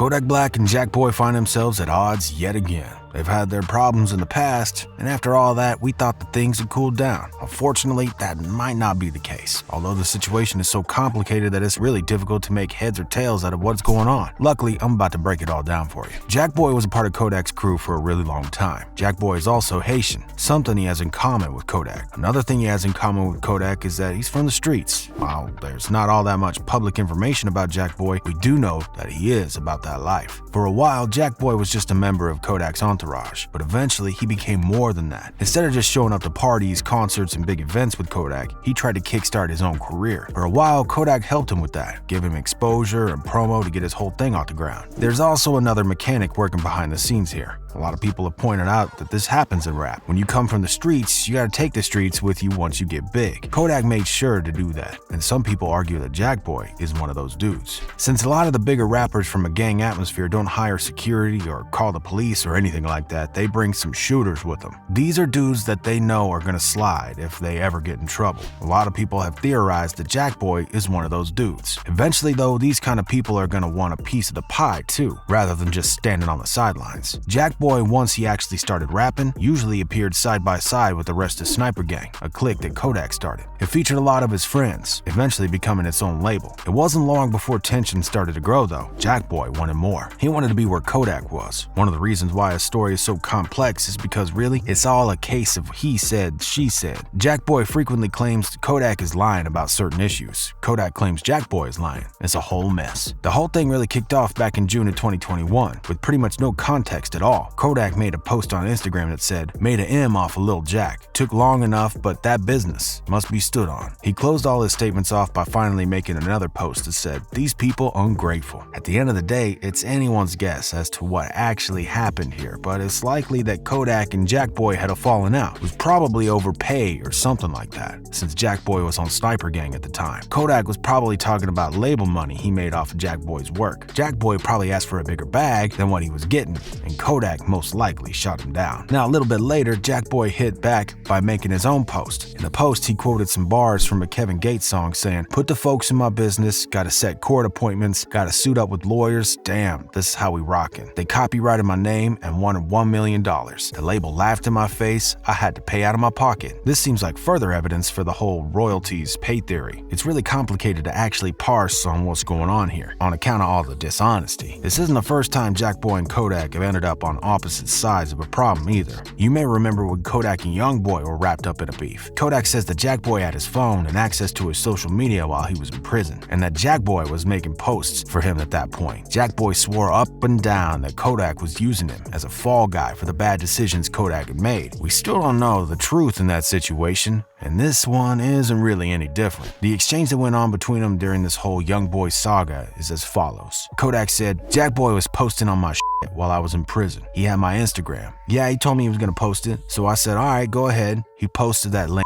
Kodak Black and JackBoy find themselves at odds yet again. They've had their problems in the past, and after all that, we thought that things had cooled down. Unfortunately, that might not be the case, although the situation is so complicated that it's really difficult to make heads or tails out of what's going on. Luckily, I'm about to break it all down for you. JackBoy was a part of Kodak's crew for a really long time. JackBoy is also Haitian, something he has in common with Kodak. Another thing he has in common with Kodak is that he's from the streets. While there's not all that much public information about JackBoy, we do know that he is about that life. For a while, JackBoy was just a member of Kodak's entourage, but eventually he became more than that. Instead of just showing up to parties, concerts, and big events with Kodak, he tried to kickstart his own career. For a while, Kodak helped him with that, give him exposure and promo to get his whole thing off the ground. There's also another mechanic working behind the scenes here. A lot of people have pointed out that this happens in rap. When you come from the streets, you gotta take the streets with you once you get big. Kodak made sure to do that, and some people argue that JackBoy is one of those dudes. Since a lot of the bigger rappers from a gang atmosphere don't hire security or call the police or anything like that, they bring some shooters with them. These are dudes that they know are gonna slide if they ever get in trouble. A lot of people have theorized that JackBoy is one of those dudes. Eventually though, these kind of people are gonna want a piece of the pie too, rather than just standing on the sidelines. JackBoy, once he actually started rapping, usually appeared side by side with the rest of Sniper Gang, a clique that Kodak started. It featured a lot of his friends, eventually becoming its own label. It wasn't long before tension started to grow though. JackBoy wanted more. He wanted to be where Kodak was. One of the reasons why his story is so complex is because really, it's all a case of he said, she said. JackBoy frequently claims Kodak is lying about certain issues. Kodak claims JackBoy is lying. It's a whole mess. The whole thing really kicked off back in June of 2021, with pretty much no context at all. Kodak made a post on Instagram that said, "Made an M off of Lil Jack. Took long enough, but that business must be stood on." He closed all his statements off by finally making another post that said, "These people ungrateful." At the end of the day, it's anyone's guess as to what actually happened here, but it's likely that Kodak and JackBoy had a falling out. It was probably over pay or something like that, since JackBoy was on Sniper Gang at the time. Kodak was probably talking about label money he made off of JackBoy's work. JackBoy probably asked for a bigger bag than what he was getting, and Kodak most likely shot him down. Now, a little bit later, JackBoy hit back by making his own post. In the post, he quoted some bars from a Kevin Gates song saying, "Put the folks in my business, gotta set court appointments, gotta suit up with lawyers, damn, this is how we rockin'. They copyrighted my name and wanted $1 million. The label laughed in my face, I had to pay out of my pocket." This seems like further evidence for the whole royalties pay theory. It's really complicated to actually parse on what's going on here, on account of all the dishonesty. This isn't the first time JackBoy and Kodak have ended up on opposite sides of a problem either. You may remember when Kodak and Youngboy were wrapped up in a beef. Kodak says that JackBoy had his phone and access to his social media while he was in prison, and that JackBoy was making posts for him at that point. JackBoy swore up and down that Kodak was using him as a fall guy for the bad decisions Kodak had made. We still don't know the truth in that situation, and this one isn't really any different. The exchange that went on between them during this whole Youngboy saga is as follows. Kodak said, "JackBoy was posting on my shit while I was in prison. He had my Instagram. Yeah, he told me he was gonna post it, so I said, alright, go ahead." He posted that link.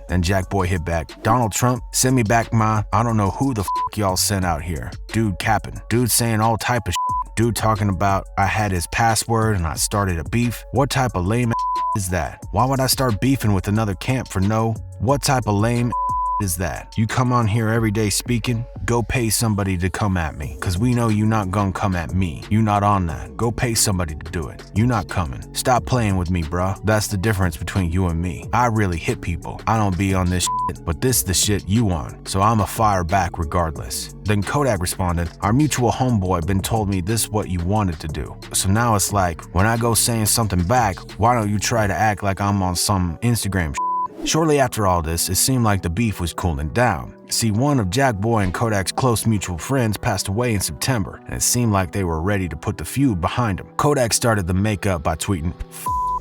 Then JackBoy hit back, "Donald Trump, send me back my, I don't know who the y'all sent out here. Dude capping. Dude saying all type of shit. Dude talking about I had his password and I started a beef. What type of lame is that? Why would I start beefing with another camp for no? What type of lame is that? You come on here every day speaking? Go pay somebody to come at me, cause we know you not gonna come at me. You not on that. Go pay somebody to do it. You not coming. Stop playing with me, bruh. That's the difference between you and me. I really hit people. I don't be on this shit, but this the shit you on, so I'ma fire back regardless." Then Kodak responded, "Our mutual homeboy been told me this what you wanted to do. So now it's like, when I go saying something back, why don't you try to act like I'm on some Instagram shit?" Shortly after all this, it seemed like the beef was cooling down. See, one of JackBoy and Kodak's close mutual friends passed away in September, and it seemed like they were ready to put the feud behind him. Kodak started the makeup by tweeting,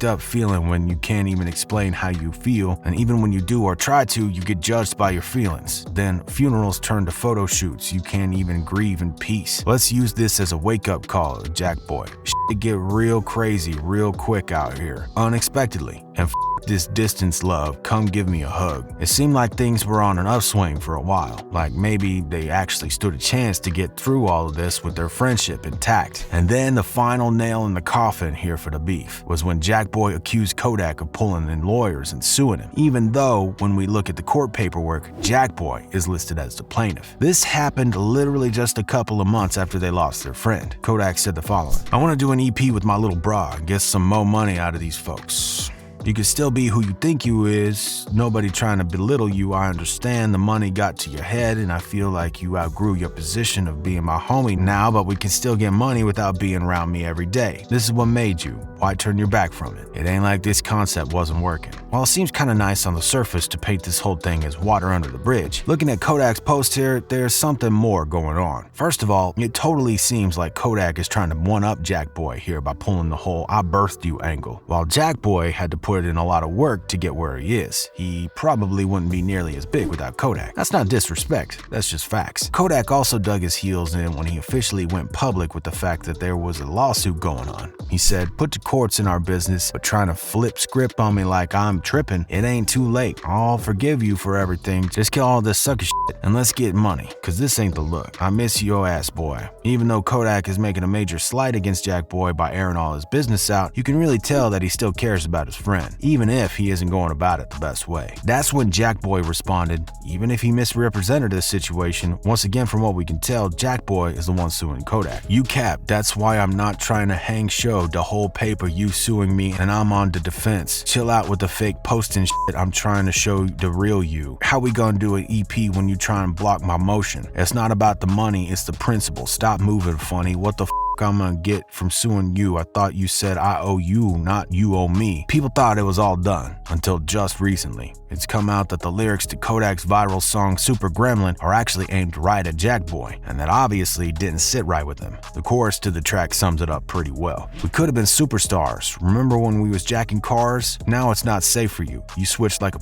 "Up feeling when you can't even explain how you feel, and even when you do or try to, you get judged by your feelings. Then funerals turn to photo shoots, you can't even grieve in peace. Let's use this as a wake-up call to JackBoy. Shit get real crazy real quick out here, unexpectedly, and this distance love, come give me a hug. It seemed like things were on an upswing for a while, like maybe they actually stood a chance to get through all of this with their friendship intact. And then the final nail in the coffin here for the beef was when JackBoy accused Kodak of pulling in lawyers and suing him, even though when we look at the court paperwork, JackBoy is listed as the plaintiff. This happened literally just a couple of months after they lost their friend. Kodak said the following: "I want to do an EP with my little bra and get some more money out of these folks. You can still be who you think you is. Nobody trying to belittle you. I understand the money got to your head and I feel like you outgrew your position of being my homie now, but we can still get money without being around me every day. This is what made you. Why turn your back from it? It ain't like this concept wasn't working." While it seems kind of nice on the surface to paint this whole thing as water under the bridge, looking at Kodak's post here, there's something more going on. First of all, it totally seems like Kodak is trying to one-up JackBoy here by pulling the whole "I birthed you" angle. While JackBoy had to put in a lot of work to get where he is, he probably wouldn't be nearly as big without Kodak. That's not disrespect, that's just facts. Kodak also dug his heels in when he officially went public with the fact that there was a lawsuit going on. He said, "Put the courts in our business, but trying to flip script on me like I'm tripping, it ain't too late. I'll forgive you for everything. Just get all this sucker shit and let's get money, cause this ain't the look. I miss your ass, boy." Even though Kodak is making a major slight against JackBoy by airing all his business out, you can really tell that he still cares about his friend, even if he isn't going about it the best way. That's when JackBoy responded, even if he misrepresented the situation, once again from what we can tell, JackBoy is the one suing Kodak. "You cap, that's why I'm not trying to hang show the whole paper you suing me and I'm on the defense. Chill out with the fake posting shit, I'm trying to show the real you. How we gonna do an EP when you try and block my motion? It's not about the money, it's the principle. Stop moving funny, what the f I'm gonna get from suing you? I thought you said I owe you, not you owe me." People thought it was all done until just recently. It's come out that the lyrics to Kodak's viral song Super Gremlin are actually aimed right at JackBoy, and that obviously didn't sit right with him. The chorus to the track sums it up pretty well. "We could have been superstars. Remember when we was jacking cars? Now it's not safe for you. You switched like a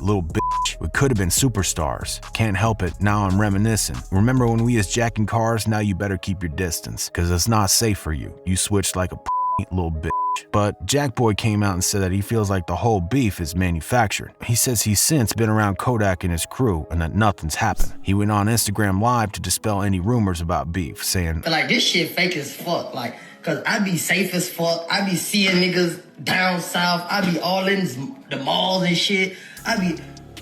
little bitch. We could have been superstars. Can't help it, now I'm reminiscing. Remember when we was jacking cars? Now you better keep your distance, cause it's not safe for you. You switched like a little bitch." But JackBoy came out and said that he feels like the whole beef is manufactured. He says he's since been around Kodak and his crew and that nothing's happened. He went on Instagram Live to dispel any rumors about beef, saying, "Like, this shit fake as fuck, like, cause I be safe as fuck. I be seeing niggas down south. I be all in the malls and shit.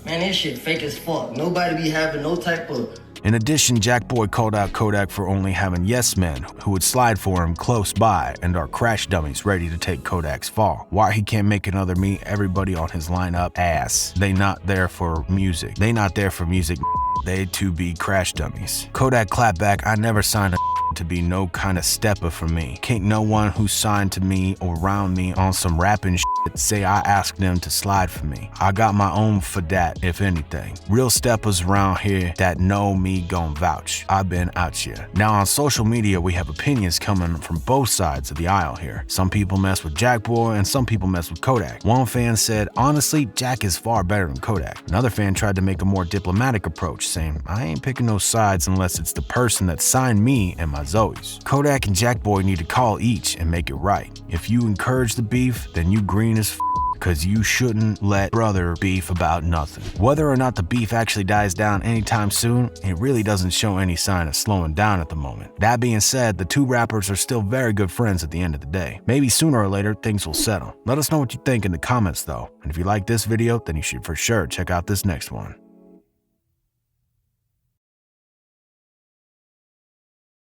Man, this shit fake as fuck. Nobody be having no type of..." In addition, JackBoy called out Kodak for only having yes men who would slide for him close by and are crash dummies ready to take Kodak's fall. Why he can't make another meet everybody on his lineup ass. They not there for music. They not there for music. They to be crash dummies. Kodak clapped back, "I never signed a to be no kind of stepper for me. Can't no one who signed to me or around me on some rapping shit say I asked them to slide for me. I got my own for that, if anything. Real steppers around here that know me gon' vouch. I've been out here." Now on social media, we have opinions coming from both sides of the aisle here. Some people mess with JackBoy and some people mess with Kodak. One fan said, "Honestly, Jack is far better than Kodak." Another fan tried to make a more diplomatic approach, saying, "I ain't picking no sides unless it's the person that signed me and my Zoes." Kodak and JackBoy need to call each and make it right. If you encourage the beef, then you green as cause you shouldn't let brother beef about nothing. Whether or not the beef actually dies down anytime soon, it really doesn't show any sign of slowing down at the moment. That being said, the two rappers are still very good friends at the end of the day. Maybe sooner or later, things will settle. Let us know what you think in the comments though. And if you like this video, then you should for sure check out this next one.